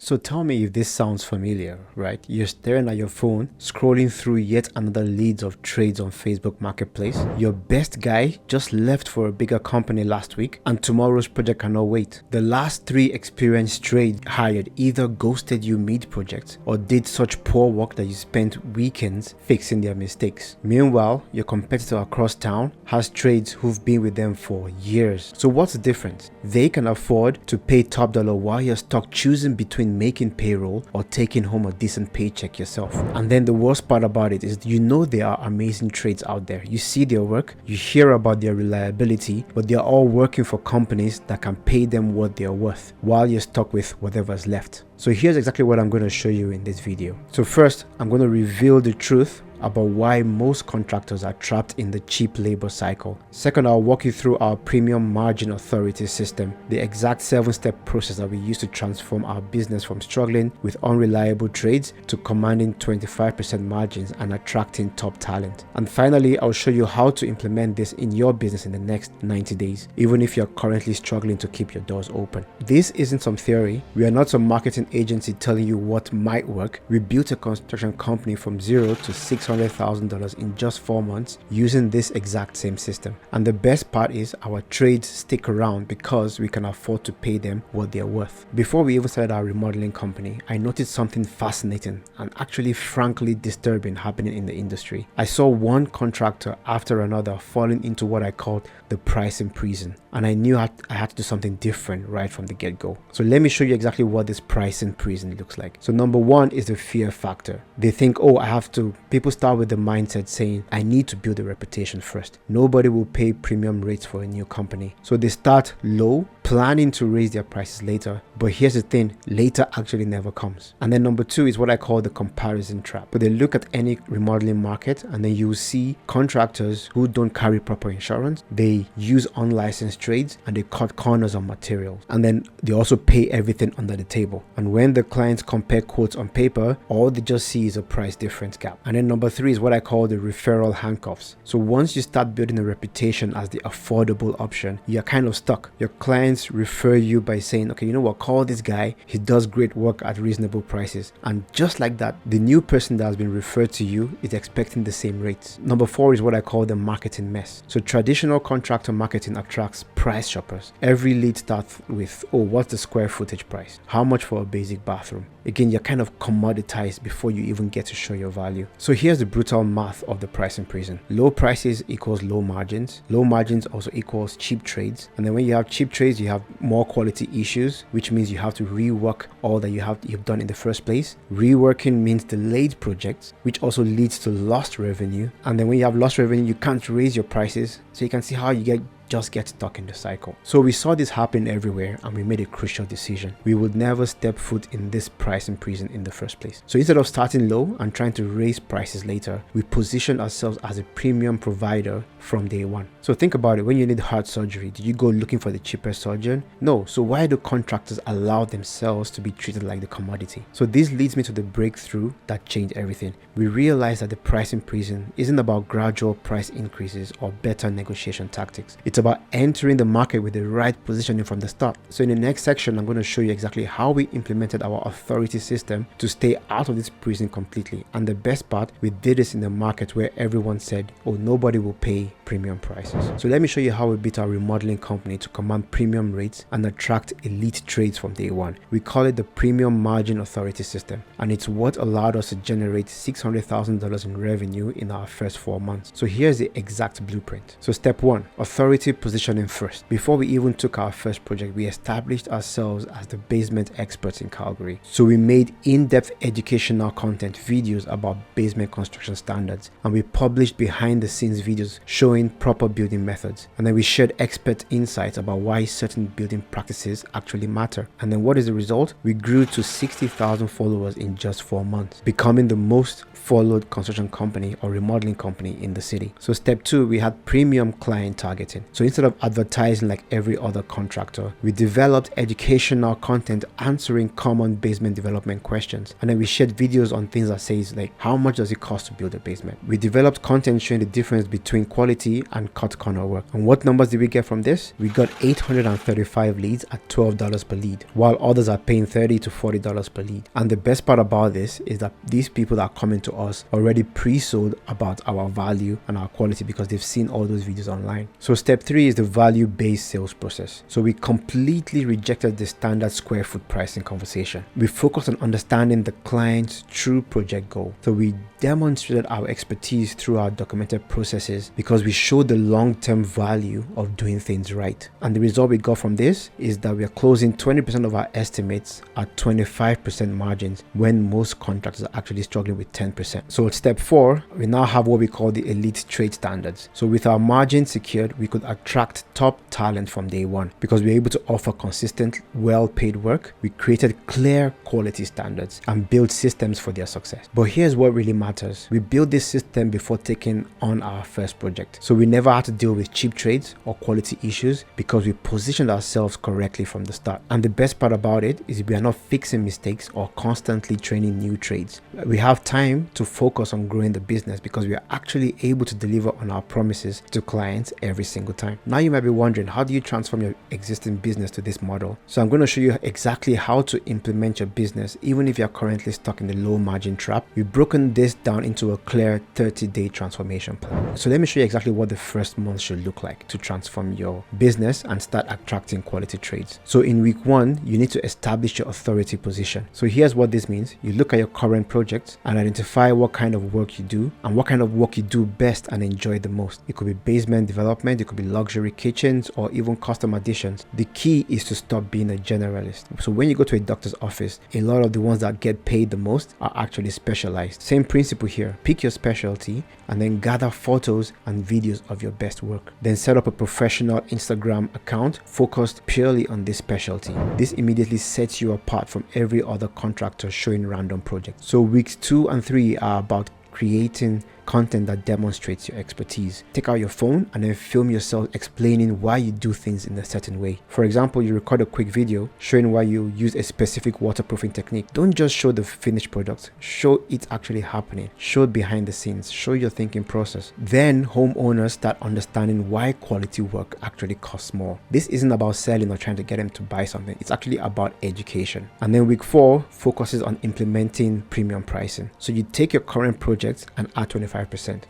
So tell me if this sounds familiar, right? You're staring at your phone, scrolling through yet another leads of trades on Facebook Marketplace. Your best guy just left for a bigger company last week and tomorrow's project cannot wait. The last 3 experienced trades hired either ghosted you mid-project or did such poor work that you spent weekends fixing their mistakes. Meanwhile, your competitor across town has trades who've been with them for years. So what's the difference? They can afford to pay top dollar while you're stuck choosing between making payroll or taking home a decent paycheck yourself. And then the worst part about it is there are amazing trades out there. You see their work, you hear about their reliability, but they're all working for companies that can pay them what they're worth while you're stuck with whatever's left. So here's exactly what I'm going to show you in this video. So first, I'm going to reveal the truth about why most contractors are trapped in the cheap labor cycle. Second, I'll walk you through our premium margin authority system, the exact 7-step process that we use to transform our business from struggling with unreliable trades to commanding 25% margins and attracting top talent. And finally, I'll show you how to implement this in your business in the next 90 days, even if you're currently struggling to keep your doors open. This isn't some theory. We are not some marketing agency telling you what might work. We built a construction company from zero to $600,000 in just 4 months using this exact same system. And the best part is our trades stick around because we can afford to pay them what they're worth. Before we even started our remodeling company, I noticed something fascinating and actually frankly disturbing happening in the industry. I saw one contractor after another falling into what I called the pricing prison, and I knew I had to do something different right from the get-go. So let me show you exactly what this pricing prison looks like. So number one is the fear factor. They think, oh, people start with the mindset saying, I need to build a reputation first. Nobody will pay premium rates for a new company. So they start low, planning to raise their prices later. But here's the thing, later actually never comes. And then number two is what I call the comparison trap. But they look at any remodeling market and then you see contractors who don't carry proper insurance. They use unlicensed trades and they cut corners on materials. And then they also pay everything under the table. And when the clients compare quotes on paper, all they just see is a price difference gap. And then number three is what I call the referral handcuffs. So once you start building a reputation as the affordable option, you're kind of stuck. Your clients refer you by saying, okay, you know what, call this guy, he does great work at reasonable prices. And just like that, the new person that has been referred to you is expecting the same rates. Number four is what I call the marketing mess. So traditional contractor marketing attracts price shoppers. Every lead starts with, oh, what's the square footage price? How much for a basic bathroom? Again, you're kind of commoditized before you even get to show your value. So here's the brutal math of the pricing prison. Low prices equals low margins. Low margins also equals cheap trades. And then when you have cheap trades, you have more quality issues, which means you have to rework all that you've done in the first place. Reworking means delayed projects, which also leads to lost revenue. And then when you have lost revenue, you can't raise your prices. So you can see how you just get stuck in the cycle. So we saw this happen everywhere and we made a crucial decision. We would never step foot in this pricing prison in the first place. So instead of starting low and trying to raise prices later, we positioned ourselves as a premium provider from day one. So think about it. When you need heart surgery, do you go looking for the cheapest surgeon? No. So why do contractors allow themselves to be treated like the commodity? So this leads me to the breakthrough that changed everything. We realized that the pricing prison isn't about gradual price increases or better negotiation tactics. It's about entering the market with the right positioning from the start. So in the next section, I'm going to show you exactly how we implemented our authority system to stay out of this prison completely. And the best part, we did this in the market where everyone said, oh, nobody will pay premium prices. So let me show you how we built our remodeling company to command premium rates and attract elite trades from day one. We call it the premium margin authority system, and it's what allowed us to generate $600,000 in revenue in our first 4 months. So here's the exact blueprint. So step one, authority positioning first. Before we even took our first project, we established ourselves as the basement experts in Calgary. So we made in-depth educational content videos about basement construction standards, and we published behind the scenes videos showing proper building methods. And then we shared expert insights about why certain building practices actually matter. And then what is the result? We grew to 60,000 followers in just 4 months, becoming the most followed construction company or remodeling company in the city. So step two, we had premium client targeting. So instead of advertising like every other contractor, we developed educational content answering common basement development questions. And then we shared videos on things that says like, how much does it cost to build a basement? We developed content showing the difference between quality and cut corner work. And what numbers did we get from this? We got 835 leads at $12 per lead, while others are paying $30 to $40 per lead. And the best part about this is that these people that are coming to us already pre-sold about our value and our quality because they've seen all those videos online. So step 3 is the value-based sales process. So we completely rejected the standard square foot pricing conversation. We focused on understanding the client's true project goal. So we demonstrated our expertise through our documented processes because we showed the long-term value of doing things right. And the result we got from this is that we are closing 20% of our estimates at 25% margins when most contractors are actually struggling with 10%. So at step 4, we now have what we call the elite trade standards. So with our margins secured, we could attract top talent from day one because we were able to offer consistent, well-paid work. We created clear quality standards and built systems for their success. But here's what really matters. We built this system before taking on our first project. So we never had to deal with cheap trades or quality issues because we positioned ourselves correctly from the start. And the best part about it is we are not fixing mistakes or constantly training new trades. We have time to focus on growing the business because we are actually able to deliver on our promises to clients every single time. Now you might be wondering, how do you transform your existing business to this model? So I'm going to show you exactly how to implement your business even if you're currently stuck in the low margin trap. We've broken this down into a clear 30-day transformation plan. So let me show you exactly what the first month should look like to transform your business and start attracting quality trades. So in week 1, you need to establish your authority position. So here's what this means. You look at your current projects and identify what kind of work you do and what kind of work you do best and enjoy the most. It could be basement development, it could be luxury kitchens, or even custom additions. The key is to stop being a generalist. So when you go to a doctor's office, a lot of the ones that get paid the most are actually specialized. Same principle here. Pick your specialty and then gather photos and videos of your best work. Then set up a professional Instagram account focused purely on this specialty. This immediately sets you apart from every other contractor showing random projects. So weeks 2 and 3 are about creating content that demonstrates your expertise. Take out your phone and then film yourself explaining why you do things in a certain way. For example, you record a quick video showing why you use a specific waterproofing technique. Don't just show the finished product, show it actually happening, show it behind the scenes, show your thinking process. Then homeowners start understanding why quality work actually costs more. This isn't about selling or trying to get them to buy something. It's actually about education. And then week 4 focuses on implementing premium pricing. So you take your current projects and add 25%.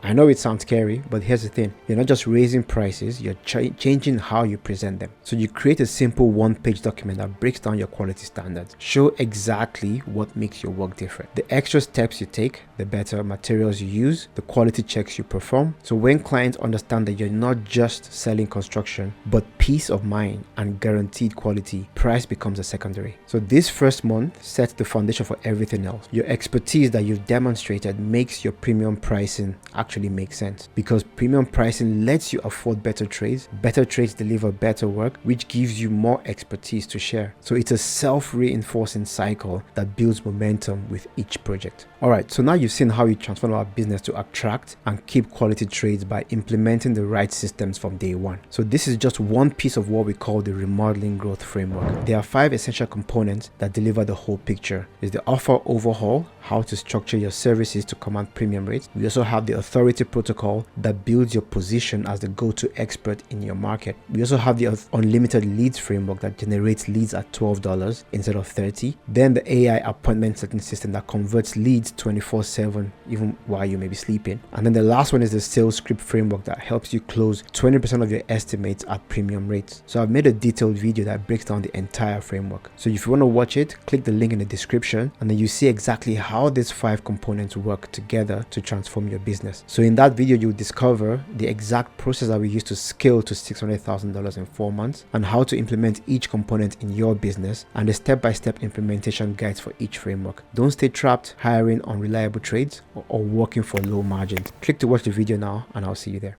I know it sounds scary, but here's the thing. You're not just raising prices, you're changing how you present them. So you create a simple one-page document that breaks down your quality standards. Show exactly what makes your work different. The extra steps you take, the better materials you use, the quality checks you perform. So when clients understand that you're not just selling construction, but peace of mind and guaranteed quality, price becomes a secondary. So this first month sets the foundation for everything else. Your expertise that you've demonstrated makes your premium pricing actually make sense because premium pricing lets you afford better trades deliver better work, which gives you more expertise to share. So it's a self-reinforcing cycle that builds momentum with each project. Alright, so now you've seen how we transform our business to attract and keep quality trades by implementing the right systems from day one. So this is just one piece of what we call the remodeling growth framework. There are 5 essential components that deliver the whole picture. There's the offer overhaul, how to structure your services to command premium rates. We also have the authority protocol that builds your position as the go-to expert in your market. We also have the unlimited leads framework that generates leads at $12 instead of $30. Then the AI appointment setting system that converts leads 24/7 even while you may be sleeping. And then the last one is the sales script framework that helps you close 20% of your estimates at premium rates. So I've made a detailed video that breaks down the entire framework. So if you want to watch it, click the link in the description and then you see exactly how these 5 components work together to transform your business. So in that video, you'll discover the exact process that we use to scale to $600,000 in 4 months and how to implement each component in your business and the step-by-step implementation guides for each framework. Don't stay trapped hiring unreliable trades or working for low margins. Click to watch the video now and I'll see you there.